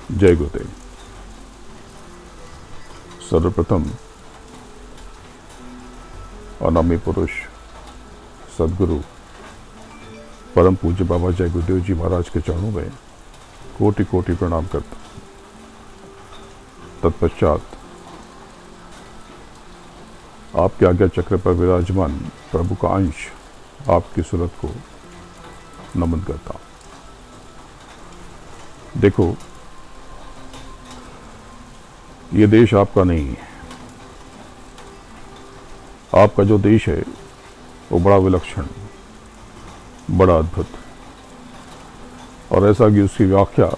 जय गुरुदेव। सर्वप्रथम अनामी पुरुष सदगुरु परम पूज्य बाबा जय गुरुदेव जी महाराज के चरणों में कोटि कोटि प्रणाम करता हूं। तत्पश्चात आपके आज्ञा चक्र पर विराजमान प्रभु का अंश आपकी सूरत को नमन करता हूं। देखो, ये देश आपका नहीं है। आपका जो देश है वो बड़ा विलक्षण, बड़ा अद्भुत, और ऐसा कि उसकी व्याख्या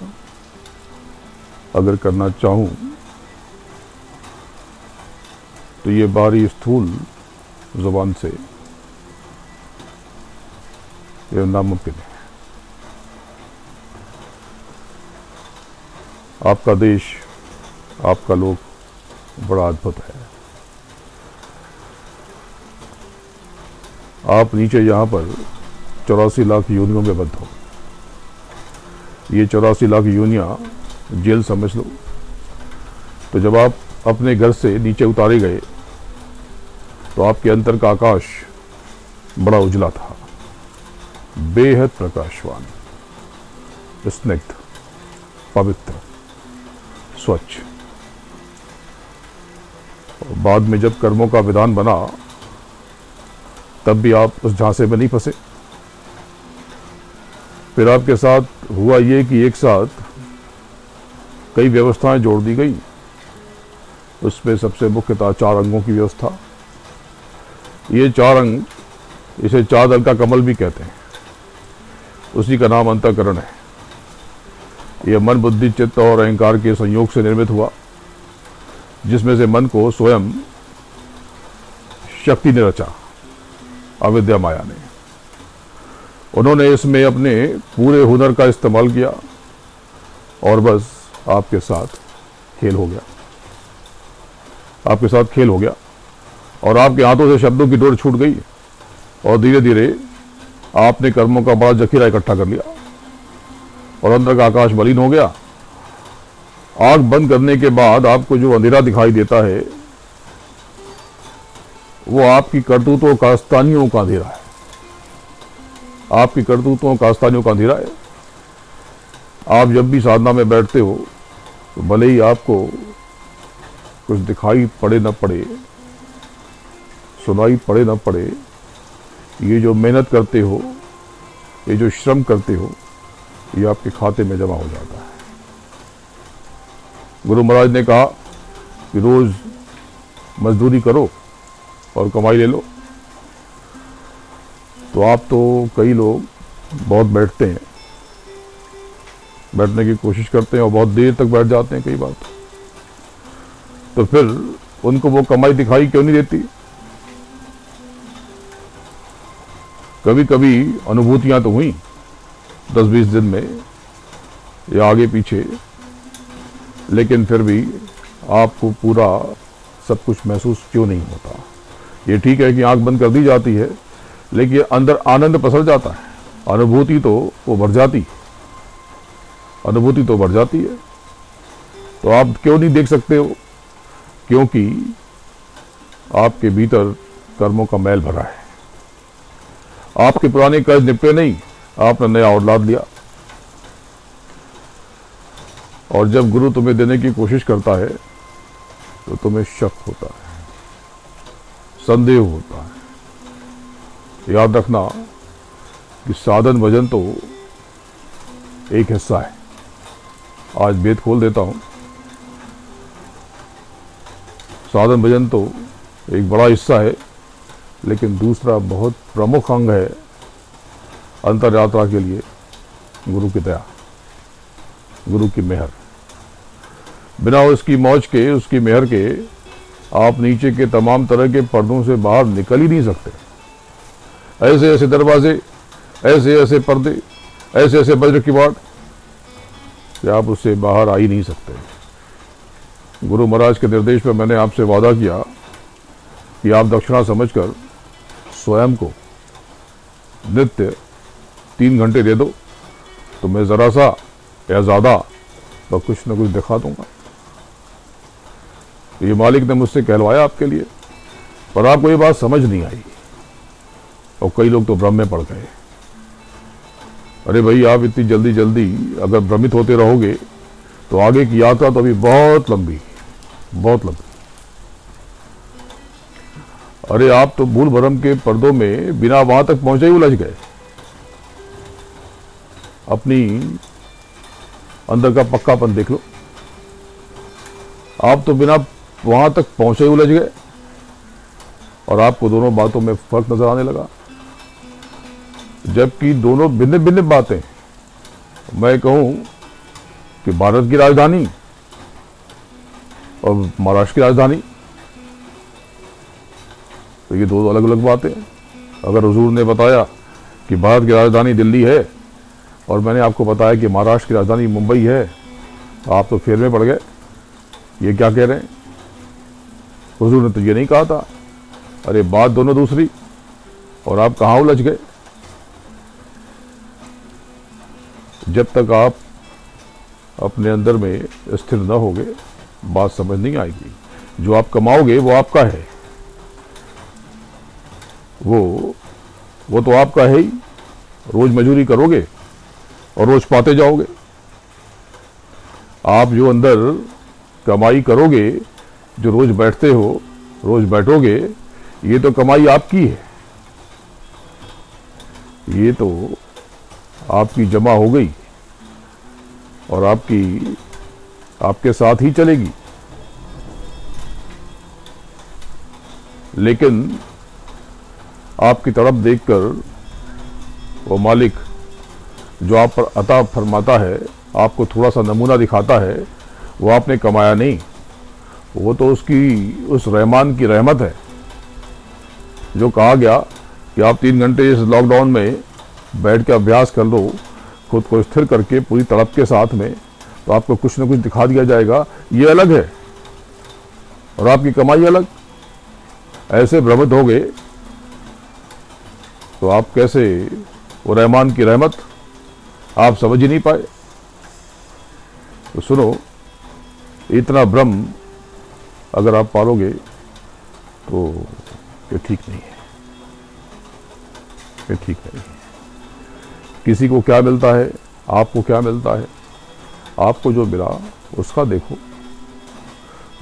अगर करना चाहूं तो ये बाहरी स्थूल जुबान से ये नामुमकिन है। आपका देश, आपका लोग बड़ा अद्भुत है। आप नीचे यहाँ पर 84 लाख योनियों में बद्ध हो। ये 84 लाख योनियाँ जेल समझ लो। तो जब आप अपने घर से नीचे उतारे गए तो आपके अंतर का आकाश बड़ा उजला था, बेहद प्रकाशवान, स्निग्ध, पवित्र, स्वच्छ। और बाद में जब कर्मों का विधान बना तब भी आप उस झांसे में नहीं फंसे। फिर आपके साथ हुआ ये कि एक साथ कई व्यवस्थाएं जोड़ दी गई। उसमें सबसे मुख्यतः 4 अंगों की व्यवस्था। ये 4 अंग, इसे 4 दल का कमल भी कहते हैं। उसी का नाम अंतःकरण है। यह मन, बुद्धि, चित्त और अहंकार के संयोग से निर्मित हुआ, जिसमें से मन को स्वयं शक्ति ने रचा, अविद्या माया ने। उन्होंने इसमें अपने पूरे हुनर का इस्तेमाल किया और बस आपके साथ खेल हो गया। आपके साथ खेल हो गया और आपके हाथों से शब्दों की डोर छूट गई और धीरे धीरे आपने कर्मों का बड़ा जखीरा इकट्ठा कर लिया और अंदर का आकाश मलिन हो गया। आंख बंद करने के बाद आपको जो अंधेरा दिखाई देता है वो आपकी करतूतों का आस्तानियों का अंधेरा है। आपकी करतूतों का आस्तानियों का अंधेरा है। आप जब भी साधना में बैठते हो तो भले ही आपको कुछ दिखाई पड़े न पड़े, सुनाई पड़े न पड़े, ये जो मेहनत करते हो, ये जो श्रम करते हो, ये आपके खाते में जमा हो जाता है। गुरु महाराज ने कहा कि रोज मजदूरी करो और कमाई ले लो। तो आप तो कई लोग बहुत बैठते हैं, बैठने की कोशिश करते हैं और बहुत देर तक बैठ जाते हैं कई बार। तो फिर उनको वो कमाई दिखाई क्यों नहीं देती? कभी कभी अनुभूतियां तो हुई 10-20 दिन में या आगे पीछे, लेकिन फिर भी आपको पूरा सब कुछ महसूस क्यों नहीं होता? ये ठीक है कि आंख बंद कर दी जाती है, लेकिन अंदर आनंद पसर जाता है। अनुभूति तो वो बढ़ जाती है, अनुभूति तो बढ़ जाती है। तो आप क्यों नहीं देख सकते हो? क्योंकि आपके भीतर कर्मों का मैल भरा है। आपके पुराने कर्ज निपटे नहीं, आपने नया और लाद लिया। और जब गुरु तुम्हें देने की कोशिश करता है तो तुम्हें शक होता है, संदेह होता है। याद रखना कि साधन भजन तो एक हिस्सा है। आज वेद खोल देता हूं। साधन भजन तो एक बड़ा हिस्सा है, लेकिन दूसरा बहुत प्रमुख अंग है अंतर यात्रा के लिए गुरु की दया, गुरु की मेहर। बिना उसकी मौज के, उसकी मेहर के आप नीचे के तमाम तरह के पर्दों से बाहर निकल ही नहीं सकते। ऐसे ऐसे दरवाजे, ऐसे ऐसे पर्दे, ऐसे ऐसे वज्र की बाट कि आप उससे बाहर आ ही नहीं सकते। गुरु महाराज के निर्देश पर मैंने आपसे वादा किया कि आप दक्षिणा समझकर स्वयं को नित्य 3 घंटे दे दो, तो मैं जरा सा या ज्यादा तो कुछ न कुछ दिखा दूंगा। ये मालिक ने मुझसे कहलवाया आपके लिए, पर आपको ये बात समझ नहीं आई और कई लोग तो भ्रम में पड़ गए। अरे भाई, आप इतनी जल्दी जल्दी अगर भ्रमित होते रहोगे तो आगे की यात्रा तो अभी बहुत लंबी, बहुत लंबी। अरे आप तो भूल भरम के पर्दों में बिना वहां तक पहुंचे ही उलझ गए। अपनी अंदर का पक्कापन देख लो। आप तो बिना वहां तक पहुंचे ही उलझ गए और आपको दोनों बातों में फर्क नजर आने लगा, जबकि दोनों भिन्न भिन्न बातें। मैं कहूं कि भारत की राजधानी और महाराष्ट्र की राजधानी, तो ये दो अलग अलग बातें। अगर हुजूर ने बताया कि भारत की राजधानी दिल्ली है और मैंने आपको बताया कि महाराष्ट्र की राजधानी मुंबई है, तो आप तो फेर में पड़ गए। ये क्या कह रहे हैं? हुजूर ने तो ये नहीं कहा था। अरे बात दोनों दूसरी और आप कहाँ उलझ गए? जब तक आप अपने अंदर में स्थिर न होगे, बात समझ नहीं आएगी। जो आप कमाओगे वो आपका है, वो तो आपका है ही। रोज मजदूरी करोगे और रोज पाते जाओगे। आप जो अंदर कमाई करोगे, जो रोज बैठते हो, रोज बैठोगे, ये तो कमाई आपकी है। ये तो आपकी जमा हो गई और आपके साथ ही चलेगी। लेकिन आपकी तरफ देखकर वो मालिक जो आप पर अता फरमाता है, आपको थोड़ा सा नमूना दिखाता है, वो आपने कमाया नहीं, वो तो उसकी उस रहमान की रहमत है। जो कहा गया कि आप 3 घंटे इस लॉकडाउन में बैठ के अभ्यास कर लो, खुद को स्थिर करके पूरी तड़प के साथ में, तो आपको कुछ न कुछ दिखा दिया जाएगा। ये अलग है और आपकी कमाई अलग। ऐसे भ्रमित हो गए तो आप कैसे वो रहमान की रहमत आप समझ ही नहीं पाए। तो सुनो, इतना भ्रम अगर आप पालोगे तो ये ठीक नहीं है, ये ठीक नहीं है। किसी को क्या मिलता है, आपको क्या मिलता है? आपको जो मिला उसका देखो,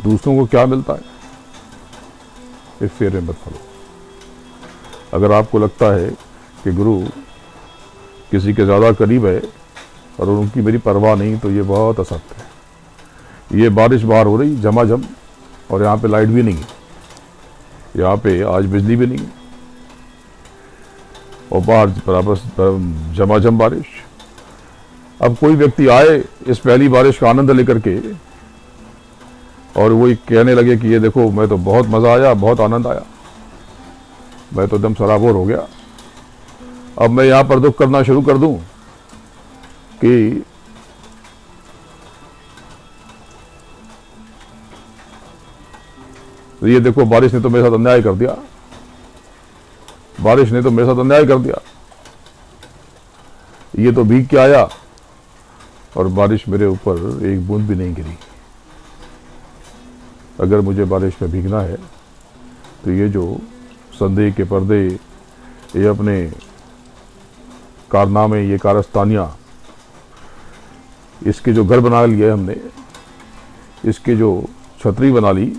दूसरों को क्या मिलता है, इस फेरे मत फलो। अगर आपको लगता है कि गुरु किसी के ज़्यादा करीब है और उनकी मेरी परवाह नहीं, तो ये बहुत असत्य है। ये बारिश बाहर हो रही झमाझम और यहाँ पे लाइट भी नहीं है, यहाँ पे आज बिजली भी नहीं है और बाहर बराबर झमाझम बारिश। अब कोई व्यक्ति आए इस पहली बारिश का आनंद लेकर के और वो कहने लगे कि ये देखो, मैं तो बहुत मज़ा आया, बहुत आनंद आया, मैं तो एकदम सराबोर हो गया। अब मैं यहाँ पर दुख करना शुरू कर दूं कि ये देखो, बारिश ने तो मेरे साथ अन्याय कर दिया, बारिश ने तो मेरे साथ अन्याय कर दिया, ये तो भीग के आया और बारिश मेरे ऊपर एक बूंद भी नहीं गिरी। अगर मुझे बारिश में भीगना है तो ये जो संदेह के पर्दे, ये अपने कारनामे, ये कारस्तानियाँ, इसके जो घर बना लिए हमने, इसके जो छतरी बना ली,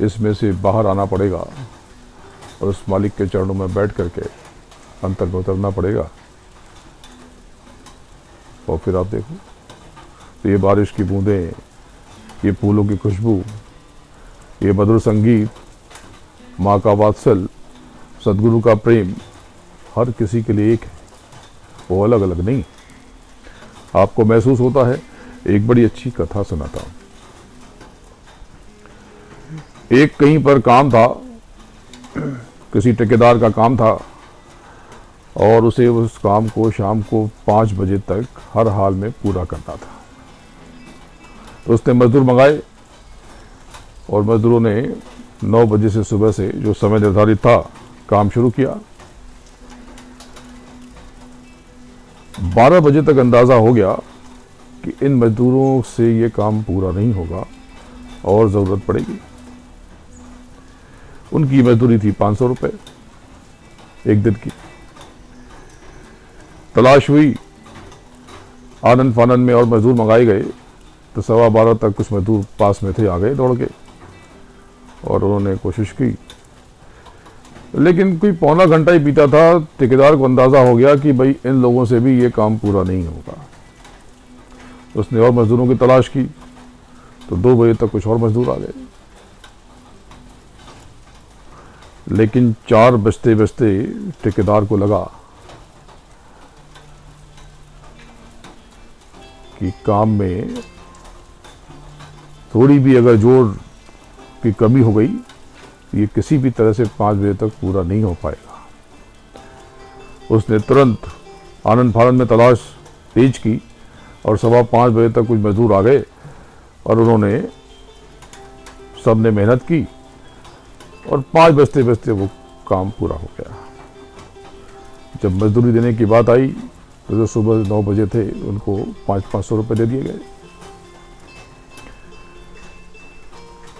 इसमें से बाहर आना पड़ेगा और उस मालिक के चरणों में बैठ करके अंतर में उतरना पड़ेगा। और फिर आप देखो तो ये बारिश की बूंदें, ये फूलों की खुशबू, ये मधुर संगीत, माँ का वात्सल, सदगुरु का प्रेम, हर किसी के लिए एक है, वो अलग अलग नहीं। आपको महसूस होता है। एक बड़ी अच्छी कथा सुनाता हूं। एक कहीं पर काम था, किसी ठेकेदार का काम था और उसे उस काम को शाम को 5 बजे तक हर हाल में पूरा करना था। तो उसने मजदूर मंगाए और मजदूरों ने 9 बजे से सुबह से जो समय निर्धारित था काम शुरू किया। 12 बजे तक अंदाजा हो गया कि इन मजदूरों से ये काम पूरा नहीं होगा और ज़रूरत पड़ेगी। उनकी मजदूरी थी 500 रुपये एक दिन की। तलाश हुई, आनंद फानन में और मजदूर मंगाए गए तो 12:15 तक कुछ मजदूर पास में थे, आ गए दौड़ के और उन्होंने कोशिश की, लेकिन कोई पौना घंटा ही बीता था, ठेकेदार को अंदाज़ा हो गया कि भाई इन लोगों से भी ये काम पूरा नहीं होगा। उसने और मजदूरों की तलाश की तो 2 बजे तक कुछ और मजदूर आ गए, लेकिन 4 बजते बजते ठेकेदार को लगा कि काम में थोड़ी भी अगर जोर की कमी हो गई तो ये किसी भी तरह से 5 बजे तक पूरा नहीं हो पाएगा। उसने तुरंत आनंद फानन में तलाश तेज की और 5:15 बजे तक कुछ मजदूर आ गए और उन्होंने सबने मेहनत की और 5 बजते बजते वो काम पूरा हो गया। जब मजदूरी देने की बात आई तो जो सुबह 9 बजे थे उनको 500 रुपये दे दिए गए,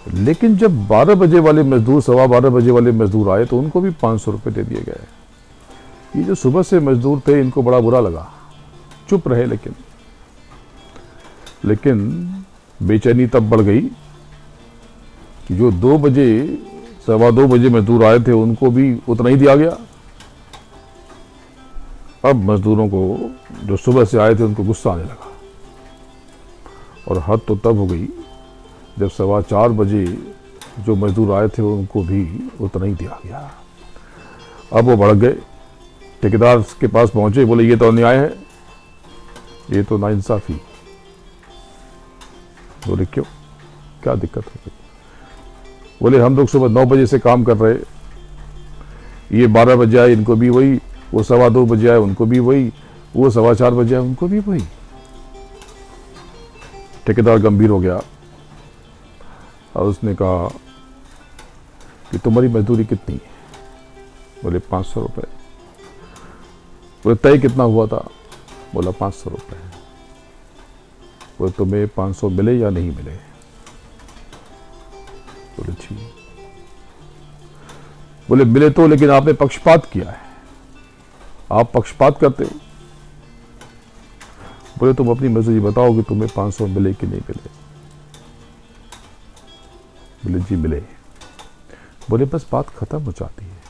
लेकिन जब 12 बजे वाले मजदूर 12:15 बजे वाले मजदूर आए तो उनको भी 500 रुपये दे दिए गए। ये जो सुबह से मजदूर थे इनको बड़ा बुरा लगा, चुप रहे, लेकिन बेचैनी तब बढ़ गई कि जो 2 बजे 2:15 बजे मजदूर आए थे उनको भी उतना ही दिया गया। अब मजदूरों को जो सुबह से आए थे उनको गुस्सा आने लगा और हद तो तब हो गई जब 4:15 बजे जो मजदूर आए थे उनको भी उतना ही दिया गया। अब वो भड़क गए, ठेकेदार के पास पहुंचे, बोले ये तो अन्याय है, ये तो नाइंसाफी। बोले क्यों, क्या दिक्कत हो गई? बोले हम लोग सुबह 9 बजे से काम कर रहे, ये 12 बजे आए इनको भी वही, वो 2:15 बजे आए उनको भी वही, वो 4:15 बजे आए उनको भी वही। ठेकेदार गंभीर हो गया और उसने कहा कि तुम्हारी मजदूरी कितनी है? बोले 500 रुपये। बोले तय कितना हुआ था? बोला 500 रुपये। बोले तुम्हें 500 मिले या नहीं मिले? बोले ठीक। बोले मिले तो, लेकिन आपने पक्षपात किया है, आप पक्षपात करते हो। बोले तुम अपनी मजदूरी बताओ कि तुम्हें 500 मिले कि नहीं मिले? बोले जी मिले। बोले बस बात खत्म हो जाती है।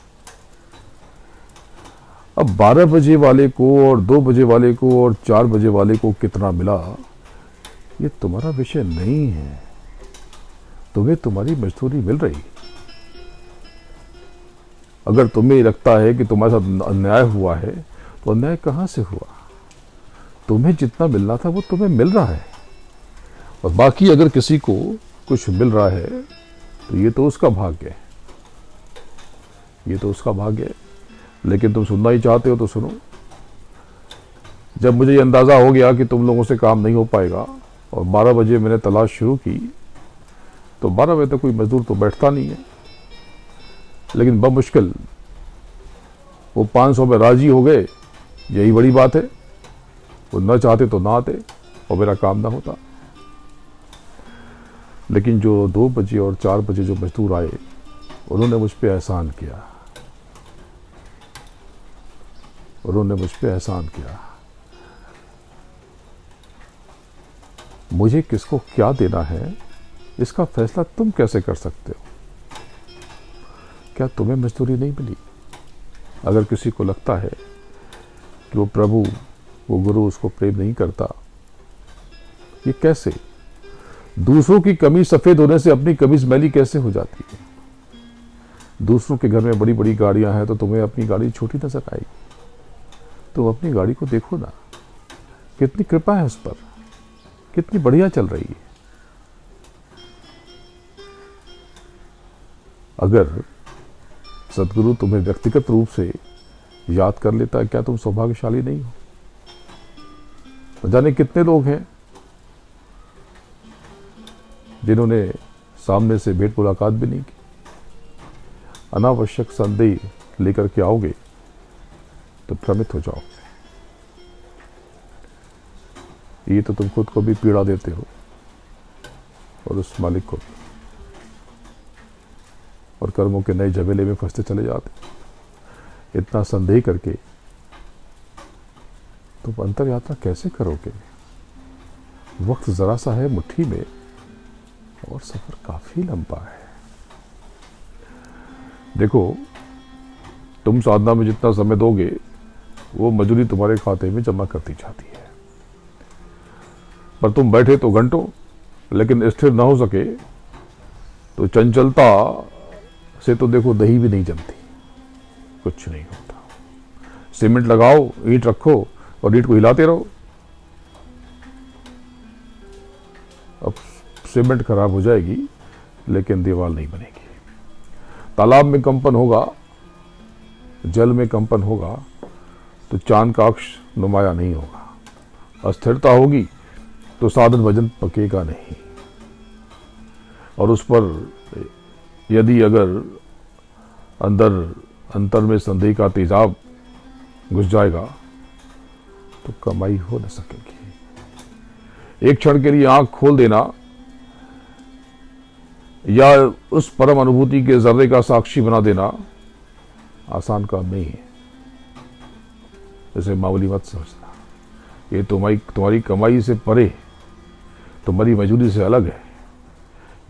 अब 12 बजे वाले को और 2 बजे वाले को और 4 बजे वाले को कितना मिला ये तुम्हारा विषय नहीं है, तुम्हें तुम्हारी मजदूरी मिल रही। अगर तुम्हें लगता है कि तुम्हारे साथ अन्याय हुआ है तो अन्याय कहां से हुआ? तुम्हें जितना मिलना था वो तुम्हें मिल रहा है, और बाकी अगर किसी को कुछ मिल रहा है तो ये तो उसका भाग्य है, ये तो उसका भाग्य है। लेकिन तुम सुनना ही चाहते हो तो सुनो। जब मुझे ये अंदाजा हो गया कि तुम लोगों से काम नहीं हो पाएगा और 12 बजे मैंने तलाश शुरू की, तो 12 बजे तक कोई मजदूर तो बैठता नहीं है, लेकिन बमुश्किल वो 500 में राजी हो गए, यही बड़ी बात है। वो न चाहते तो ना आते और मेरा काम ना होता। लेकिन जो 2 बजे और 4 बजे जो मजदूर आए उन्होंने मुझ पे एहसान किया, उन्होंने मुझ पे एहसान किया। मुझे किसको क्या देना है इसका फैसला तुम कैसे कर सकते हो? क्या तुम्हें मजदूरी नहीं मिली? अगर किसी को लगता है कि वो प्रभु, वो गुरु उसको प्रेम नहीं करता, ये कैसे? दूसरों की कमीज सफेद होने से अपनी कमीज मैली कैसे हो जाती है? दूसरों के घर में बड़ी बड़ी गाड़ियां हैं तो तुम्हें अपनी गाड़ी छोटी नजर आएगी। तुम अपनी गाड़ी को देखो ना, कितनी कृपा है उस पर, कितनी बढ़िया चल रही है। अगर सदगुरु तुम्हें व्यक्तिगत रूप से याद कर लेता है, क्या तुम सौभाग्यशाली नहीं हो? न जाने कितने लोग हैं जिन्होंने सामने से भेंट मुलाकात भी नहीं की। अनावश्यक संदेह लेकर के आओगे तो भ्रमित हो जाओगे। ये तो तुम खुद को भी पीड़ा देते हो और उस मालिक को भी, और कर्मों के नए झमेले में फंसते चले जाते। इतना संदेह करके तुम अंतर यात्रा कैसे करोगे? वक्त जरा सा है मुट्ठी में और सफर काफी लंबा है। देखो, तुम साधना में जितना समय दोगे वो मजूरी तुम्हारे खाते में जमा करती जाती है। पर तुम बैठे तो घंटों, लेकिन स्थिर ना हो सके तो चंचलता से तो देखो दही भी नहीं जमती, कुछ नहीं होता। सीमेंट लगाओ, ईंट रखो और ईंट को हिलाते रहो। अब सीमेंट खराब हो जाएगी लेकिन दीवार नहीं बनेगी। तालाब में कंपन होगा, जल में कंपन होगा तो चांद का अक्ष नुमाया नहीं होगा। अस्थिरता होगी तो साधन भजन पकेगा नहीं। और उस पर यदि अगर अंतर में संदेह का तेजाब घुस जाएगा तो कमाई हो न सकेगी। एक क्षण के लिए आंख खोल देना या उस परम अनुभूति के जर्रे का साक्षी बना देना आसान काम नहीं है। इसे मामूली मत समझना। ये तुम्हारी कमाई से परे, तुम्हारी मजूरी से अलग है।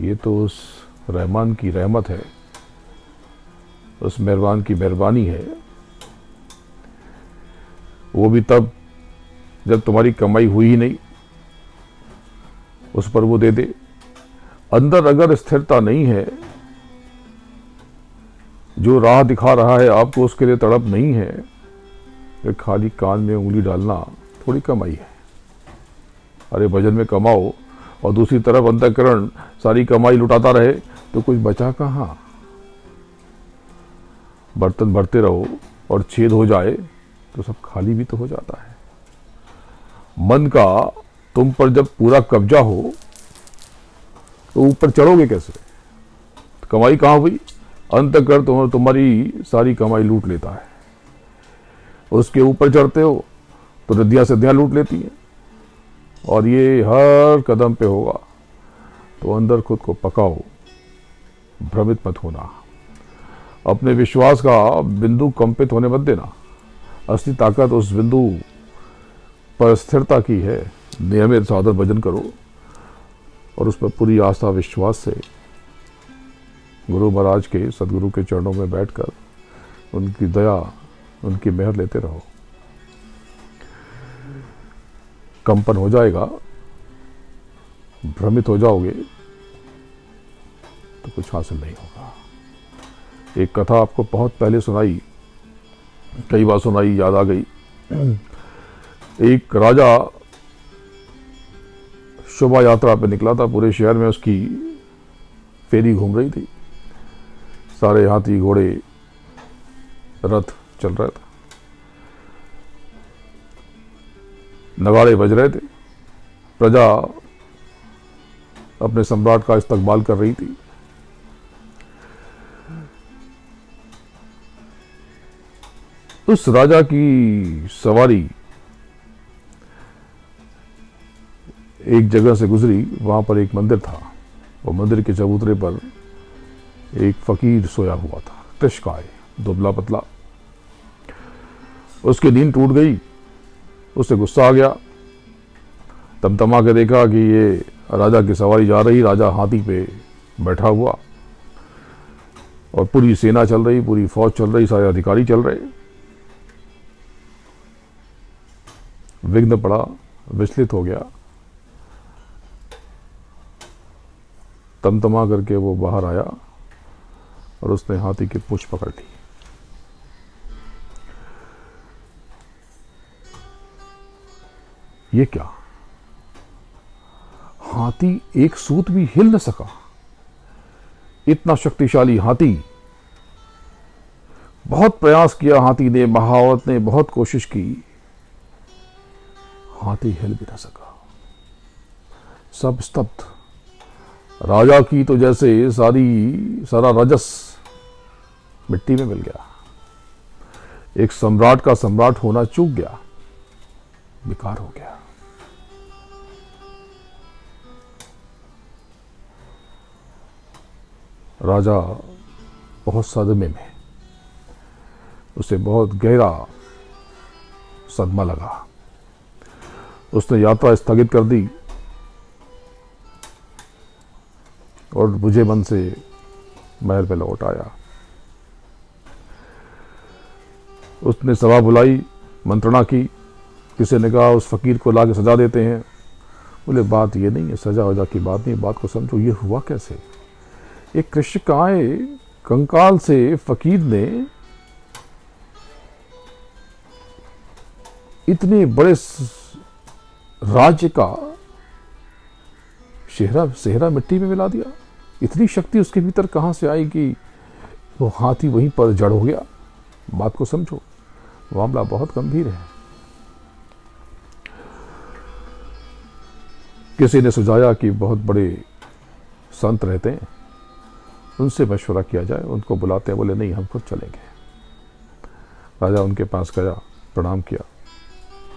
ये तो उस रहमान की रहमत है, उस मेहरबान की मेहरबानी है। वो भी तब जब तुम्हारी कमाई हुई ही नहीं, उस पर वो दे दे। अंदर अगर स्थिरता नहीं है, जो राह दिखा रहा है आपको उसके लिए तड़प नहीं है, तो खाली कान में उंगली डालना थोड़ी कमाई है। अरे भजन में कमाओ और दूसरी तरफ अंतःकरण सारी कमाई लुटाता रहे तो कुछ बचा कहां। बर्तन भरते रहो और छेद हो जाए तो सब खाली भी तो हो जाता है। मन का तुम पर जब पूरा कब्जा हो तो ऊपर चढ़ोगे कैसे? तो कमाई कहां हुई? अंतःकरण तुम्हारी सारी कमाई लूट लेता है। उसके ऊपर चढ़ते हो तो रिद्धियां सिद्धियां लूट लेती हैं, और ये हर कदम पे होगा। तो अंदर खुद को पकाओ, भ्रमित मत होना। अपने विश्वास का बिंदु कंपित होने मत देना। असली ताकत उस बिंदु पर स्थिरता की है। नियमित साधन भजन करो और उस पर पूरी आस्था विश्वास से गुरु महाराज के, सदगुरु के चरणों में बैठकर उनकी दया, उनकी मेहर लेते रहो। कंपन हो जाएगा, भ्रमित हो जाओगे तो कुछ हासिल नहीं होगा। एक कथा आपको बहुत पहले सुनाई, कई बार सुनाई, याद आ गई। एक राजा शोभा यात्रा पे निकला था। पूरे शहर में उसकी फेरी घूम रही थी। सारे हाथी घोड़े रथ चल रहा था, नगाड़े बज रहे थे, प्रजा अपने सम्राट का इस्तकबाल कर रही थी। उस राजा की सवारी एक जगह से गुजरी। वहां पर एक मंदिर था। वो मंदिर के चबूतरे पर एक फकीर सोया हुआ था, कृष्णकाय, दुबला पतला। उसकी नींद टूट गई। उससे गुस्सा आ गया। तमतमा के देखा कि ये राजा की सवारी जा रही, राजा हाथी पे बैठा हुआ और पूरी सेना चल रही, पूरी फौज चल रही, सारे अधिकारी चल रहे। विघ्न पड़ा, विचलित हो गया। तमतमा करके वो बाहर आया और उसने हाथी की पूंछ पकड़ ली। ये क्या? हाथी एक सूत भी हिल न सका। इतना शक्तिशाली हाथी। बहुत प्रयास किया हाथी ने, महावत ने बहुत कोशिश की, हाथी हिल भी न सका। सब स्तब्ध। राजा की तो जैसे सारा रजस मिट्टी में मिल गया। एक सम्राट का सम्राट होना चूक गया, बेकार हो गया। राजा बहुत सदमे में, उसे बहुत गहरा सदमा लगा। उसने यात्रा स्थगित कर दी और बुझे मन से महल में लौट आया। उसने सभा बुलाई, मंत्रणा की। किसी ने कहा उस फकीर को लाके सजा देते हैं। बोले बात ये नहीं है, सजा वजा की बात नहीं, बात को समझो। ये हुआ कैसे? एक कृष्णकाय कंकाल से फकीर ने इतने बड़े राज्य का सेहरा मिट्टी में मिला दिया। इतनी शक्ति उसके भीतर कहां से आई कि वो हाथी वहीं पर जड़ हो गया? बात को समझो, मामला बहुत गंभीर है। किसी ने सुझाया कि बहुत बड़े संत रहते हैं, उनसे मशवरा किया जाए, उनको बुलाते हैं। बोले नहीं, हम खुद चलेंगे। राजा उनके पास गया, प्रणाम किया।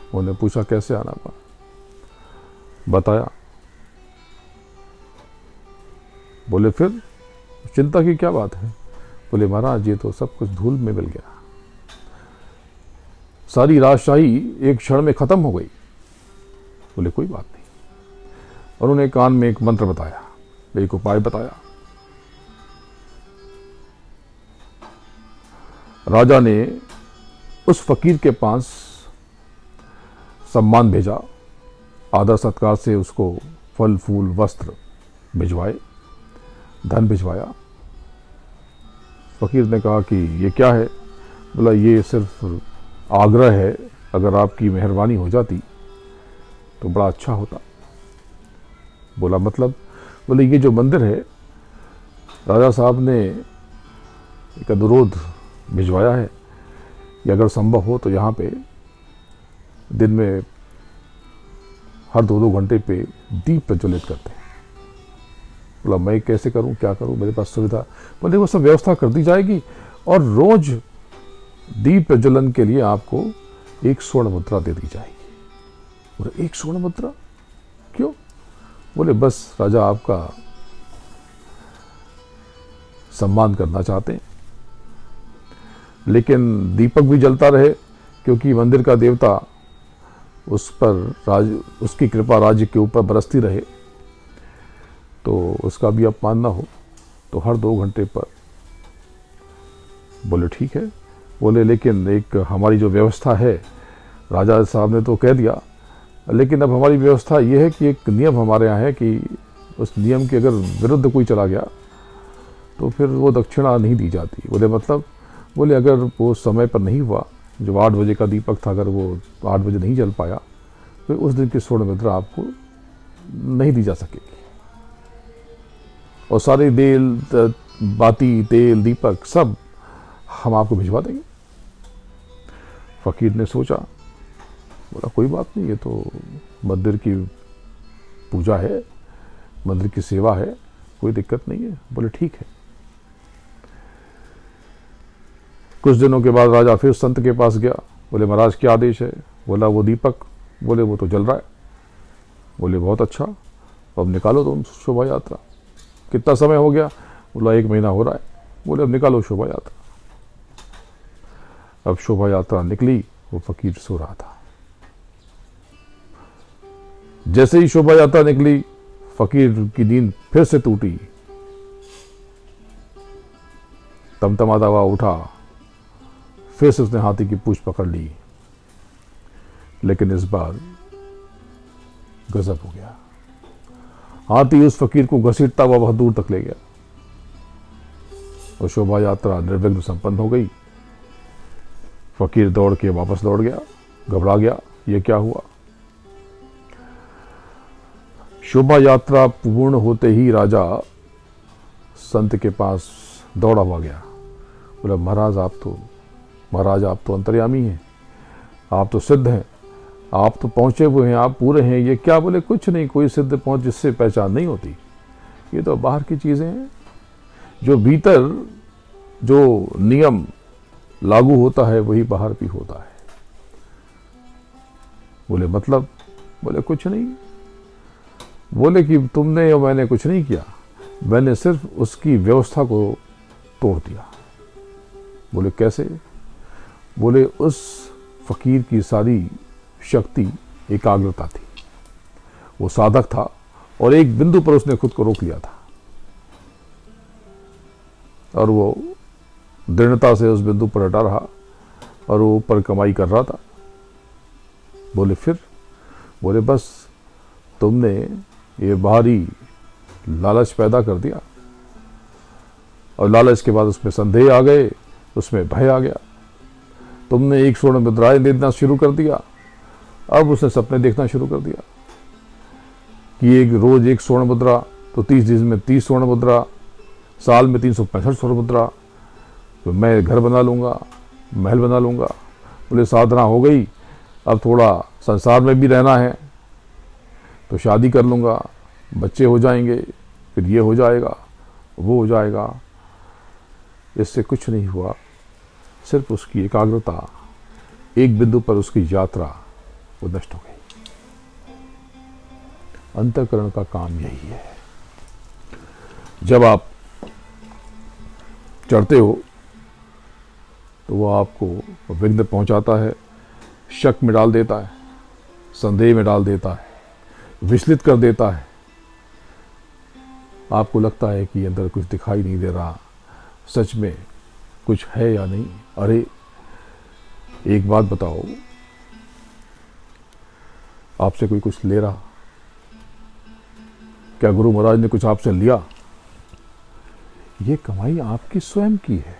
उन्होंने पूछा कैसे आना हुआ, बताया। बोले फिर चिंता की क्या बात है? बोले महाराज ये तो सब कुछ धूल में मिल गया, सारी राजशाही एक क्षण में खत्म हो गई। बोले कोई बात नहीं। उन्होंने कान में एक मंत्र बताया, एक उपाय बताया। राजा ने उस फकीर के पास सम्मान भेजा, आदर सत्कार से उसको फल फूल वस्त्र भिजवाए, धन भिजवाया। फकीर ने कहा कि ये क्या है? बोला ये सिर्फ आग्रह है, अगर आपकी मेहरबानी हो जाती तो बड़ा अच्छा होता। बोला मतलब? बोले ये जो मंदिर है, राजा साहब ने एक अनुरोध भिजवाया है कि अगर संभव हो तो यहाँ पे दिन में हर 2-2 घंटे पे दीप प्रज्वलित करते हैं। बोला मैं कैसे करूं, क्या करूं, मेरे पास सुविधा? बोले वो सब व्यवस्था कर दी जाएगी और रोज दीप प्रज्वलन के लिए आपको 1 स्वर्ण मुद्रा दे दी जाएगी। बोले 1 स्वर्ण मुद्रा क्यों? बोले बस राजा आपका सम्मान करना चाहते हैं, लेकिन दीपक भी जलता रहे, क्योंकि मंदिर का देवता उस पर उसकी कृपा राज्य के ऊपर बरसती रहे, तो उसका भी अपमान ना हो, तो हर 2 घंटे पर। बोले ठीक है। बोले लेकिन एक हमारी जो व्यवस्था है, राजा साहब ने तो कह दिया, लेकिन अब हमारी व्यवस्था ये है कि एक नियम हमारे यहाँ है कि उस नियम के अगर विरुद्ध कोई चला गया तो फिर वो दक्षिणा नहीं दी जाती। बोले मतलब? बोले अगर वो समय पर नहीं हुआ, जो 8 बजे का दीपक था, अगर वो 8 बजे नहीं जल पाया तो उस दिन की स्वर्ण मुद्रा आपको नहीं दी जा सकेगी, और सारे बाती, तेल, दीपक सब हम आपको भिजवा देंगे। फकीर ने सोचा, बोला कोई बात नहीं, ये तो मंदिर की पूजा है, मंदिर की सेवा है, कोई दिक्कत नहीं है। बोले ठीक है। कुछ दिनों के बाद राजा फिर संत के पास गया। बोले महाराज क्या आदेश है? बोला वो दीपक। बोले वो तो जल रहा है। बोले बहुत अच्छा, अब निकालो तुम शोभा यात्रा। कितना समय हो गया? बोला 1 महीना हो रहा है। बोले अब निकालो शोभा यात्रा। अब शोभा यात्रा निकली, वो फकीर सो रहा था। जैसे ही शोभा यात्रा निकली, फकीर की नींद फिर से टूटी। तमतमाता हुआ उठा, फिर से उसने हाथी की पूंछ पकड़ ली, लेकिन इस बार गजब हो गया। हाथी उस फकीर को घसीटता हुआ बहुत दूर तक ले गया और शोभा यात्रा निर्विघ्न संपन्न हो गई। फकीर दौड़ के वापस लौट गया, घबरा गया, ये क्या हुआ? शोभा यात्रा पूर्ण होते ही राजा संत के पास दौड़ा हुआ गया। बोला महाराज आप तो अंतर्यामी हैं, आप तो सिद्ध हैं, आप तो पहुंचे हुए हैं, आप पूरे हैं। ये क्या? बोले कुछ नहीं, कोई सिद्ध पहुंच जिससे पहचान नहीं होती, ये तो बाहर की चीजें हैं। जो भीतर जो नियम लागू होता है वही बाहर भी होता है। बोले मतलब? बोले कुछ नहीं। बोले कि तुमने और मैंने कुछ नहीं किया, मैंने सिर्फ उसकी व्यवस्था को तोड़ दिया। बोले कैसे? बोले उस फकीर की सारी शक्ति एकाग्रता थी, वो साधक था और एक बिंदु पर उसने खुद को रोक लिया था और वो दृढ़ता से उस बिंदु पर हटा रहा और वो ऊपर कमाई कर रहा था। बोले फिर? बोले बस तुमने ये बाहरी लालच पैदा कर दिया और लालच के बाद उसमें संदेह आ गए, उसमें भय आ गया। तुमने एक स्वर्ण मुद्राएं देना शुरू कर दिया, अब उसने सपने देखना शुरू कर दिया कि एक रोज एक स्वर्ण मुद्रा, तो 30 दिन में 30 स्वर्ण मुद्रा, साल में 365 स्वर्ण मुद्रा, तो मैं घर बना लूंगा, महल बना लूंगा। बोले साधना हो गई, अब थोड़ा संसार में भी रहना है तो शादी कर लूंगा, बच्चे हो जाएंगे, फिर ये हो जाएगा, वो हो जाएगा। इससे कुछ नहीं हुआ, सिर्फ उसकी एकाग्रता, एक बिंदु पर उसकी यात्रा वो नष्ट हो गई। अंतःकरण का काम यही है। जब आप चढ़ते हो तो वो आपको विघ्न पहुंचाता है, शक में डाल देता है, संदेह में डाल देता है, विचलित कर देता है। आपको लगता है कि अंदर कुछ दिखाई नहीं दे रहा, सच में कुछ है या नहीं। अरे एक बात बताओ, आपसे कोई कुछ ले रहा? क्या गुरु महाराज ने कुछ आपसे लिया? ये कमाई आपकी स्वयं की है,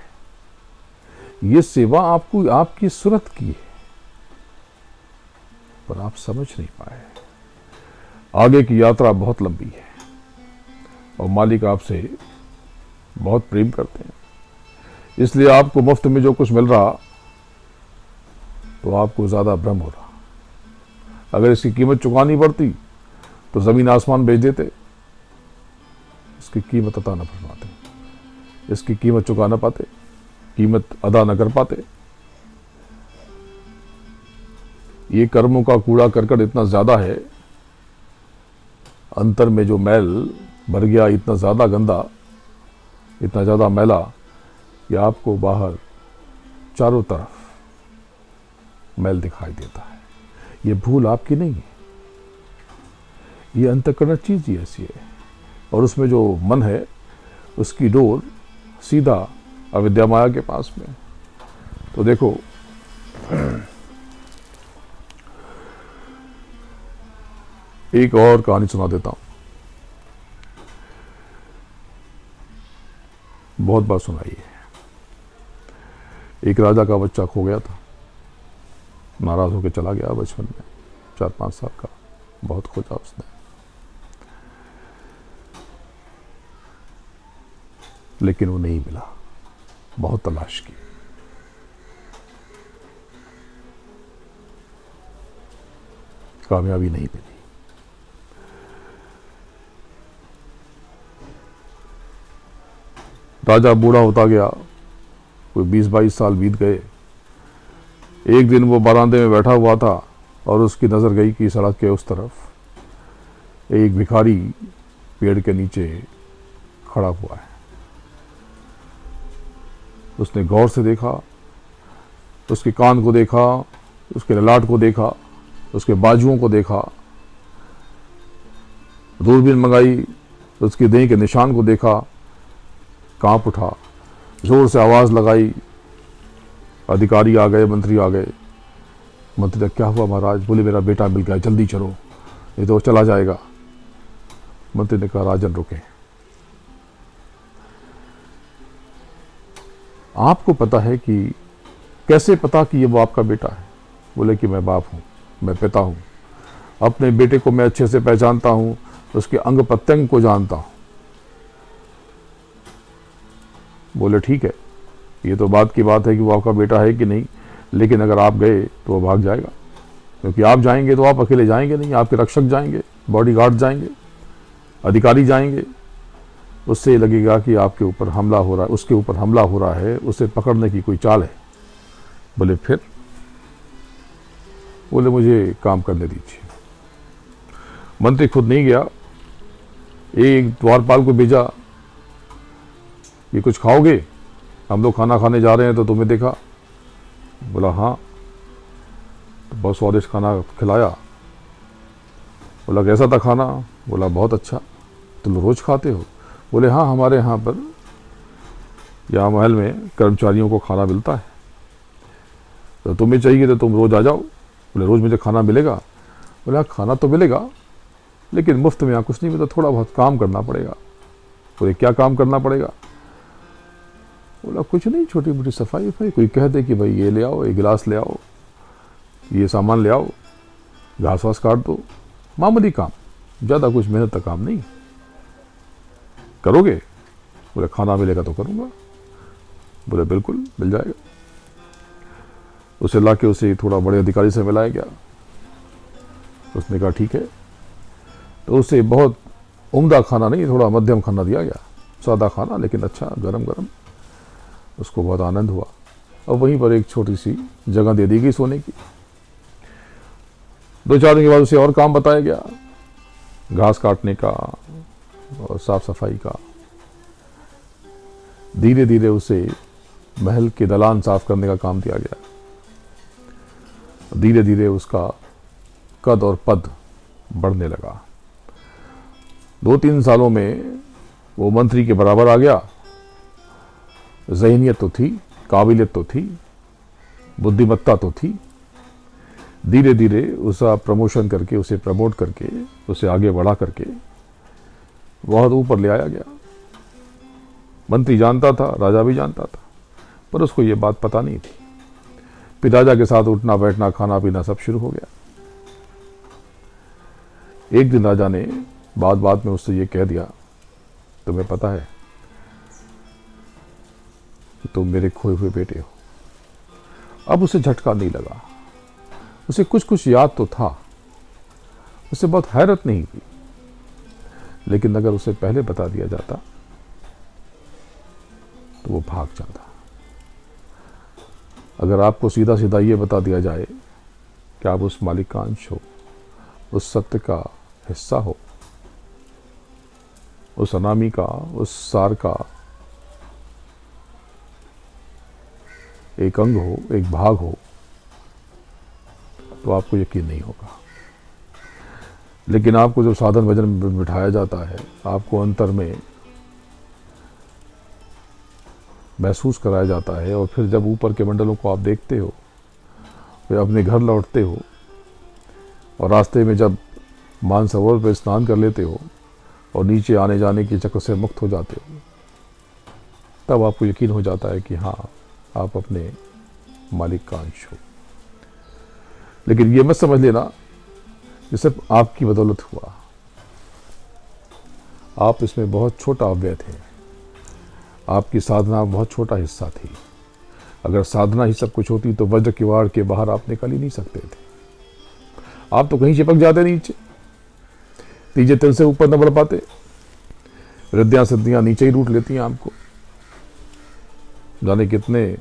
ये सेवा आपको आपकी सूरत की है, पर आप समझ नहीं पाए। आगे की यात्रा बहुत लंबी है और मालिक आपसे बहुत प्रेम करते हैं, इसलिए आपको मुफ्त में जो कुछ मिल रहा तो आपको ज्यादा भ्रम हो रहा। अगर इसकी कीमत चुकानी पड़ती तो जमीन आसमान बेच देते। इसकी कीमत अता न फरमाते, इसकी कीमत चुका न पाते, कीमत अदा न कर पाते। ये कर्मों का कूड़ा करकट इतना ज्यादा है, अंतर में जो मैल भर गया, इतना ज्यादा गंदा, इतना ज्यादा मैला कि आपको बाहर चारों तरफ मैल दिखाई देता है। ये भूल आपकी नहीं है, ये अंतःकरण चीज ही ऐसी है और उसमें जो मन है उसकी डोर सीधा अविद्या माया के पास में। तो देखो, एक और कहानी सुना देता हूं, बहुत बार सुनाई है। एक राजा का बच्चा खो गया था, नाराज होकर चला गया बचपन में, 4-5 साल का, बहुत खोजा उसने, लेकिन वो नहीं मिला, बहुत तलाश की। कामयाबी नहीं मिली। राजा बूढ़ा होता गया, कोई 20-22 साल बीत गए। एक दिन वो बरामदे में बैठा हुआ था और उसकी नजर गई कि सड़क के उस तरफ एक भिखारी पेड़ के नीचे खड़ा हुआ है। उसने गौर से देखा, उसके कान को देखा, उसके ललाट को देखा, उसके बाजुओं को देखा, दूरबीन मंगाई, उसकी देह के निशान को देखा, कांप उठा, जोर से आवाज लगाई। अधिकारी आ गए, मंत्री आ गए। मंत्री ने, क्या हुआ महाराज? बोले मेरा बेटा मिल गया, जल्दी चलो, नहीं तो वो चला जाएगा। मंत्री ने कहा, राजन रुके, आपको पता है कि कैसे पता कि ये वो आपका बेटा है? बोले कि मैं बाप हूं, मैं पिता हूं, अपने बेटे को मैं अच्छे से पहचानता हूं, उसके अंग प्रत्यंग को जानता हूं। बोले ठीक है, ये तो बात की बात है कि वो आपका बेटा है कि नहीं, लेकिन अगर आप गए तो वो भाग जाएगा, क्योंकि आप जाएंगे तो आप अकेले जाएंगे नहीं, आपके रक्षक जाएंगे, बॉडीगार्ड जाएंगे, अधिकारी जाएंगे। उससे लगेगा कि आपके ऊपर हमला हो रहा है, उसके ऊपर हमला हो रहा है, उसे पकड़ने की कोई चाल है। बोले फिर? बोले मुझे काम करने दीजिए। मंत्री खुद नहीं गया, एक द्वारपाल को भेजा ये कुछ खाओगे? हम लोग खाना खाने जा रहे हैं तो तुम्हें देखा। बोला हाँ। तो बहुत स्वादिष्ट खाना खिलाया। बोला कैसा था खाना? बोला बहुत अच्छा। तुम रोज़ खाते हो? बोले हाँ, हमारे यहाँ पर यहाँ महल में कर्मचारियों को खाना मिलता है, तो तुम्हें चाहिए तो तुम रोज़ आ जाओ। बोले रोज़ मुझे खाना मिलेगा? बोले हाँ, खाना तो मिलेगा, लेकिन मुफ्त में यहाँ कुछ नहीं मिलता, थोड़ा बहुत काम करना पड़ेगा। बोले क्या काम करना पड़ेगा? बोला कुछ नहीं, छोटी मोटी सफाई वफाई। कोई कह दे कि भाई ये ले आओ, ये गिलास ले आओ, ये सामान ले आओ, घास वास काट दो, मामूली काम, ज़्यादा कुछ मेहनत का काम नहीं। करोगे? बोले खाना मिलेगा तो करूँगा। बोले बिल्कुल मिल जाएगा। उसे लाके उसे थोड़ा बड़े अधिकारी से मिलाया गया। उसने कहा ठीक है। तो उसे बहुत उम्दा खाना नहीं, थोड़ा मध्यम खाना दिया गया, सादा खाना लेकिन अच्छा, गरम गरम। उसको बहुत आनंद हुआ। और वहीं पर एक छोटी सी जगह दे दी गई सोने की। 2-4 दिन के बाद उसे और काम बताया गया, घास काटने का और साफ सफाई का। धीरे धीरे उसे महल के दलान साफ करने का काम दिया गया। धीरे धीरे उसका कद और पद बढ़ने लगा। 2-3 सालों में वो मंत्री के बराबर आ गया। ज़हनियत तो थी, काबिलियत तो थी, बुद्धिमत्ता तो थी। धीरे धीरे उसका प्रमोशन करके, उसे प्रमोट करके, उसे आगे बढ़ा करके बहुत ऊपर ले आया गया। मंत्री जानता था, राजा भी जानता था, पर उसको ये बात पता नहीं थी। फिर राजा के साथ उठना बैठना, खाना पीना सब शुरू हो गया। एक दिन राजा ने बात बात में उससे ये कह दिया, तुम्हें पता है कि तुम मेरे खोए हुए बेटे हो। अब उसे झटका नहीं लगा। उसे कुछ कुछ याद तो था, उसे बहुत हैरत नहीं थी, लेकिन अगर उसे पहले बता दिया जाता तो वो भाग जाता। अगर आपको सीधा सीधा ये बता दिया जाए कि आप उस मालिक का अंश हो, उस सत्य का हिस्सा हो, उस अनामी का, उस सार का एक अंग हो, एक भाग हो, तो आपको यकीन नहीं होगा। लेकिन आपको जो साधन भजन में बिठाया जाता है, आपको अंतर में महसूस कराया जाता है, और फिर जब ऊपर के मंडलों को आप देखते हो, फिर अपने घर लौटते हो और रास्ते में जब मानसरोवर पर स्नान कर लेते हो और नीचे आने जाने की चक्कर से मुक्त हो जाते हो, तब आपको यकीन हो जाता है कि हाँ, आप अपने मालिक का अंश हो। लेकिन ये मत समझ लेना ये सिर्फ आपकी बदौलत हुआ। आप इसमें बहुत छोटा अव्यय थे। आपकी साधना बहुत छोटा हिस्सा थी। अगर साधना ही सब कुछ होती तो वज्र किवाड़ के बाहर आप निकल ही नहीं सकते थे। आप तो कहीं चिपक जाते नीचे, तीजे तिल से ऊपर न बढ़ पाते। रिद्धियां सिद्धियां नीचे ही रूट लेती हैं आपको। जाने कितने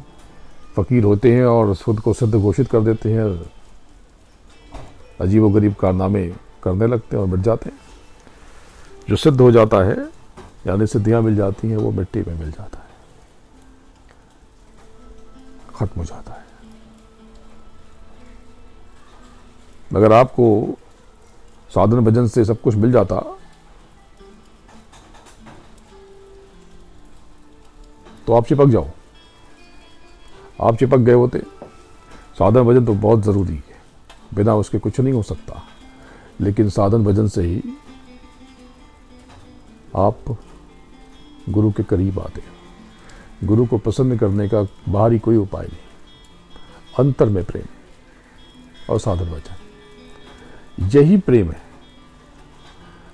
फकीर होते हैं और खुद को सिद्ध घोषित कर देते हैं, अजीब व गरीब कारनामे करने लगते हैं और मिट जाते हैं। जो सिद्ध हो जाता है, यानी सिद्धियां मिल जाती हैं, वो मिट्टी में मिल जाता है, खत्म हो जाता है। अगर आपको साधन भजन से सब कुछ मिल जाता तो आप चिपक जाओ। आप चिपक गए होते। साधन भजन तो बहुत ज़रूरी है, बिना उसके कुछ नहीं हो सकता। लेकिन साधन भजन से ही आप गुरु के करीब आते हो। गुरु को प्रसन्न करने का बाहरी कोई उपाय नहीं, अंतर में प्रेम और साधन भजन, यही प्रेम है।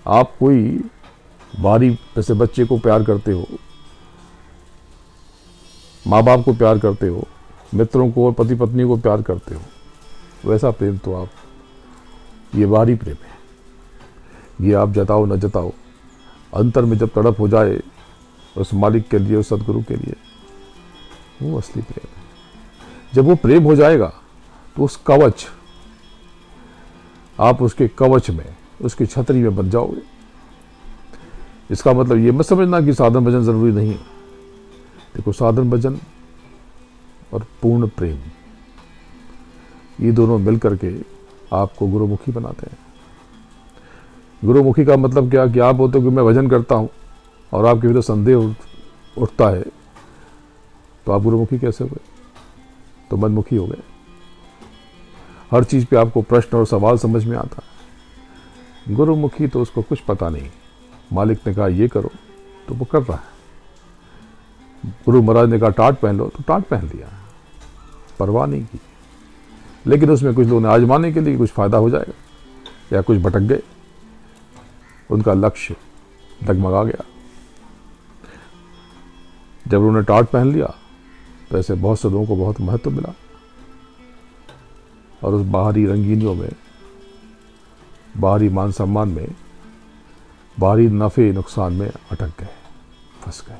आप कोई बाहरी, जैसे बच्चे को प्यार करते हो, माँ बाप को प्यार करते हो, मित्रों को और पति पत्नी को प्यार करते हो, वैसा प्रेम तो आप, ये बाहरी प्रेम है। ये आप जताओ न जताओ, अंतर में जब तड़प हो जाए उस मालिक के लिए, उस सदगुरु के लिए, वो असली प्रेम है। जब वो प्रेम हो जाएगा तो उस कवच, आप उसके कवच में, उसकी छतरी में बन जाओगे। इसका मतलब ये मत समझना कि साधन भजन जरूरी नहीं है। देखो, साधन भजन और पूर्ण प्रेम, ये दोनों मिलकर के आपको गुरुमुखी बनाते हैं। गुरुमुखी का मतलब क्या कि आप बोलते हो कि मैं भजन करता हूँ और आपके भीतर संदेह उठता है, तो आप गुरुमुखी कैसे हुए? तो मनमुखी हो गए। हर चीज पे आपको प्रश्न और सवाल समझ में आता है। गुरुमुखी तो उसको कुछ पता नहीं, मालिक ने कहा ये करो तो वो कर रहा है। गुरु महाराज ने कहा टाट पहन लो तो टाट पहन लिया, परवाह नहीं की। लेकिन उसमें कुछ लोगों ने आजमाने के लिए कुछ फायदा हो जाएगा या कुछ भटक गए, उनका लक्ष्य डगमगा गया। जब उन्होंने टाट पहन लिया तो ऐसे बहुत से लोगों को बहुत महत्व मिला और उस बाहरी रंगीनियों में, बाहरी मान सम्मान में, बाहरी नफे नुकसान में अटक गए, फंस गए।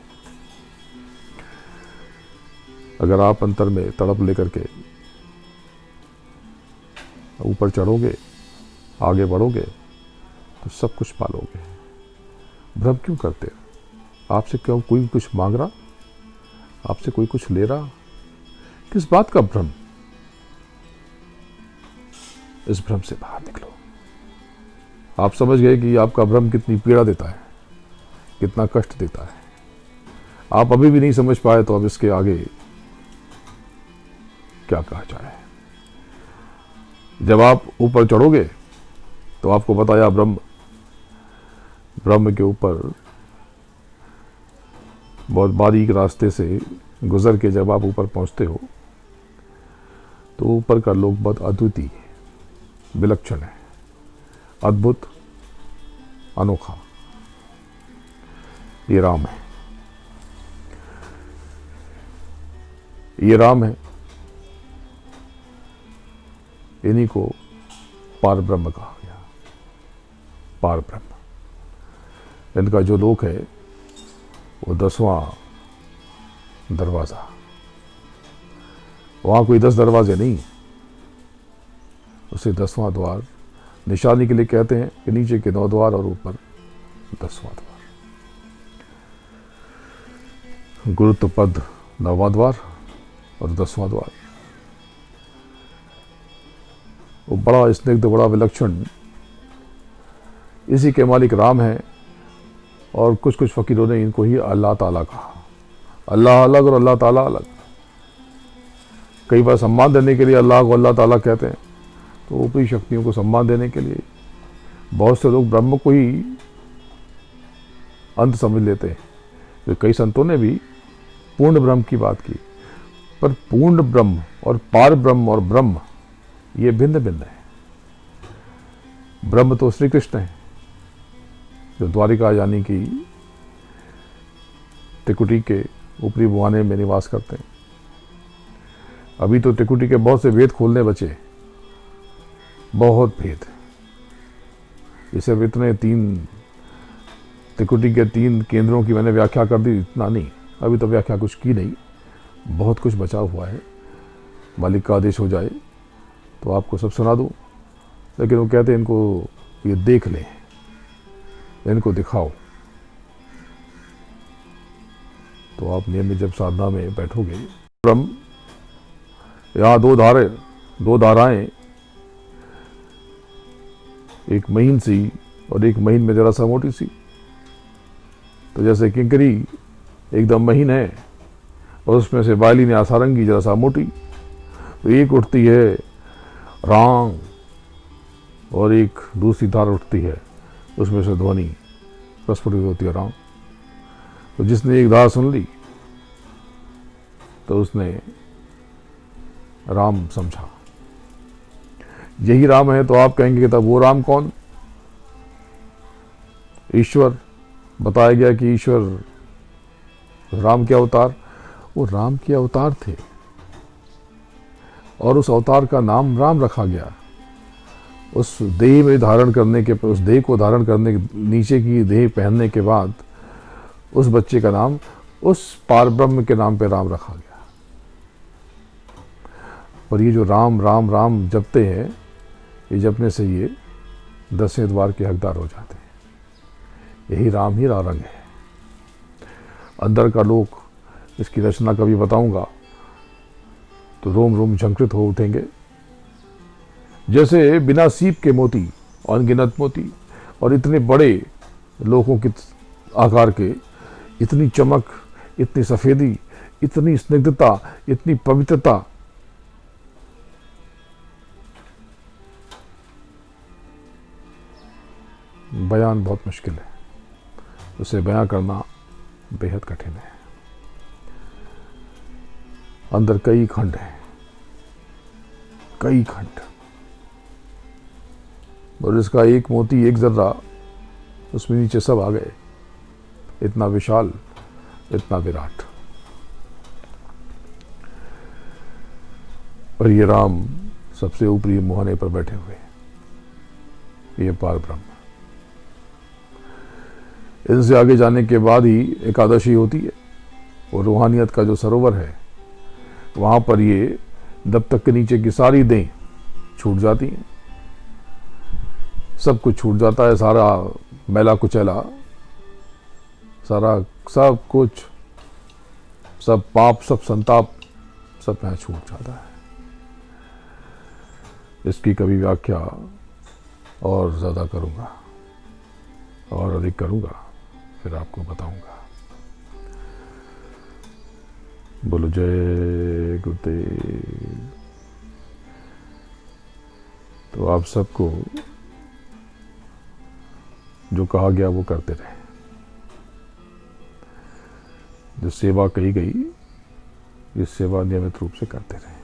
अगर आप अंतर में तड़प लेकर के ऊपर चढ़ोगे, आगे बढ़ोगे, तो सब कुछ पालोगे। भ्रम क्यों करते हो? आपसे क्यों कोई कुछ मांग रहा, आपसे कोई कुछ ले रहा? किस बात का भ्रम? इस भ्रम से बाहर निकलो। आप समझ गए कि आपका भ्रम कितनी पीड़ा देता है, कितना कष्ट देता है। आप अभी भी नहीं समझ पाए तो अब इसके आगे क्या कहा जाए। जब आप ऊपर चढ़ोगे तो आपको बताया ब्रह्म के ऊपर बहुत बारीक रास्ते से गुजर के जब आप ऊपर पहुंचते हो तो ऊपर का लोक बहुत अद्वितीय, विलक्षण है, अद्भुत, अनोखा। ये राम है, ये राम है। इन्हीं को पार ब्रह्म कहा गया, पार ब्रह्म। इनका जो लोक है वो 10वां दरवाजा। वहां कोई 10 दरवाजे नहीं, उसे 10वां द्वार निशानी के लिए कहते हैं कि नीचे के 9 द्वार और ऊपर 10वां द्वार। गुरुत्व पद 9वां द्वार और 10वां द्वार। वो बड़ा स्निग्ध, बड़ा विलक्षण, इसी के मालिक राम है। और कुछ कुछ फकीरों ने इनको ही अल्लाह ताला कहा। अल्लाह अलग और अल्लाह ताला अलग। कई बार सम्मान देने के लिए अल्लाह को अल्लाह ताला कहते हैं, तो ऊपरी शक्तियों को सम्मान देने के लिए बहुत से लोग ब्रह्म को ही अंत समझ लेते हैं। कई संतों ने भी पूर्ण ब्रह्म की बात की, पर पूर्ण ब्रह्म और पार ब्रह्म और ब्रह्म ये भिन्न भिन्न है। ब्रह्म तो श्री कृष्ण है जो द्वारिका यानी कि त्रिकुटी के ऊपरी बुआने में निवास करते हैं। अभी तो त्रिकुटी के बहुत से भेद खोलने बचे, बहुत भेद। ये सिर्फ इतने 3 त्रिकुटी के 3 केंद्रों की मैंने व्याख्या कर दी, इतना नहीं। अभी तो व्याख्या कुछ की नहीं, बहुत कुछ बचा हुआ है। मालिक का आदेश हो जाए तो आपको सब सुना दूं। लेकिन वो कहते हैं इनको ये देख लें, इनको दिखाओ। तो आप नियमित जब साधना में बैठोगे, ब्रह्म, यहाँ 2 धाराएं, एक महीन सी और एक महीन में जरा सा मोटी सी। तो जैसे किंकरी एकदम महीन है और उसमें से बाली ने आसारंगी जरा सा मोटी, तो एक उठती है रांग और एक दूसरी धार उठती है, उसमें से ध्वनि प्रस्फुटित होती है रांग। तो जिसने एक धार सुन ली तो उसने राम समझा, यही राम है। तो आप कहेंगे कि तब वो राम कौन? ईश्वर। बताया गया कि ईश्वर राम के अवतार, वो राम के अवतार थे और उस अवतार का नाम राम रखा गया। उस देह में धारण करने के, उस देह को धारण करने के, नीचे की देह पहनने के बाद उस बच्चे का नाम उस पार ब्रह्म के नाम पे राम रखा गया। और ये जो राम राम राम जपते हैं, ये जपने से ये 10वें द्वार के हकदार हो जाते हैं। यही राम ही रंग है। अंदर का लोक इसकी रचना कभी बताऊंगा तो रोम रोम झंकृत हो उठेंगे। जैसे बिना सीप के मोती, अनगिनत मोती, और इतने बड़े लोगों के आकार के, इतनी चमक, इतनी सफेदी, इतनी स्निग्धता, इतनी पवित्रता, बयान बहुत मुश्किल है। उसे बयां करना बेहद कठिन है। अंदर कई खंड हैं, कई खंड, और इसका एक मोती, एक जर्रा, उसमें नीचे सब आ गए। इतना विशाल, इतना विराट। और ये राम सबसे ऊपरी मुहाने पर बैठे हुए, ये पार ब्रह्म। इनसे आगे जाने के बाद ही एकादशी होती है, और रूहानियत का जो सरोवर है वहां पर ये दब तक के नीचे की सारी दें छूट जाती हैं। सब कुछ छूट जाता है, सारा मैला कुचैला, सारा सब कुछ, सब पाप, सब संताप, सब यहाँ छूट जाता है। इसकी कभी व्याख्या और ज़्यादा करूँगा, और अधिक करूँगा, फिर आपको बताऊँगा। बोलो जय गुरुदेव। तो आप सबको जो कहा गया वो करते रहे। जो सेवा कही गई, ये सेवा नियमित रूप से करते रहे,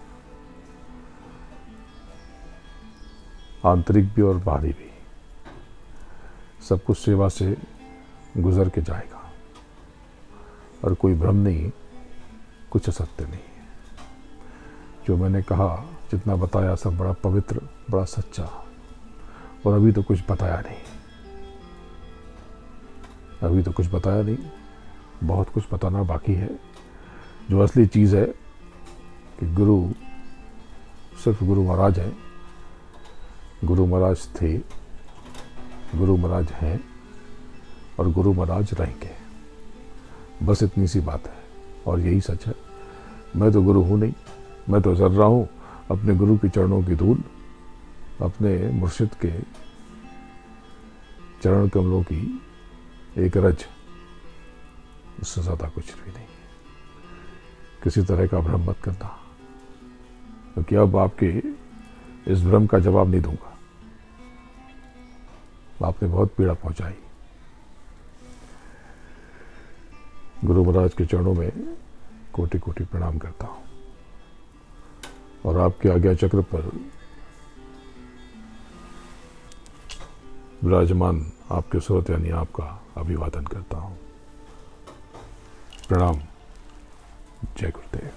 आंतरिक भी और बाहरी भी। सब कुछ सेवा से गुजर के जाएगा, और कोई भ्रम नहीं, कुछ असत्य नहीं है। जो मैंने कहा, जितना बताया, सब बड़ा पवित्र, बड़ा सच्चा, और अभी तो कुछ बताया नहीं, अभी तो कुछ बताया नहीं, बहुत कुछ बताना बाकी है। जो असली चीज़ है कि गुरु सिर्फ गुरु महाराज हैं, गुरु महाराज थे, गुरु महाराज हैं, और गुरु महाराज रहेंगे। बस इतनी सी बात है, और यही सच है। मैं तो गुरु हूँ नहीं, मैं तो जर रहा हूँ अपने गुरु के चरणों की धूल, अपने मुर्शिद के चरण कमलों की एक रज, इससे ज़्यादा कुछ भी नहीं। किसी तरह का भ्रम मत करना, क्योंकि अब आपके इस भ्रम का जवाब नहीं दूंगा। आपने बहुत पीड़ा पहुंचाई। गुरु महाराज के चरणों में कोटि कोटि प्रणाम करता हूं, और आपके आज्ञा चक्र पर विराजमान आपके सुरत यानी आपका अभिवादन करता हूं। प्रणाम। जय गुरुदेव।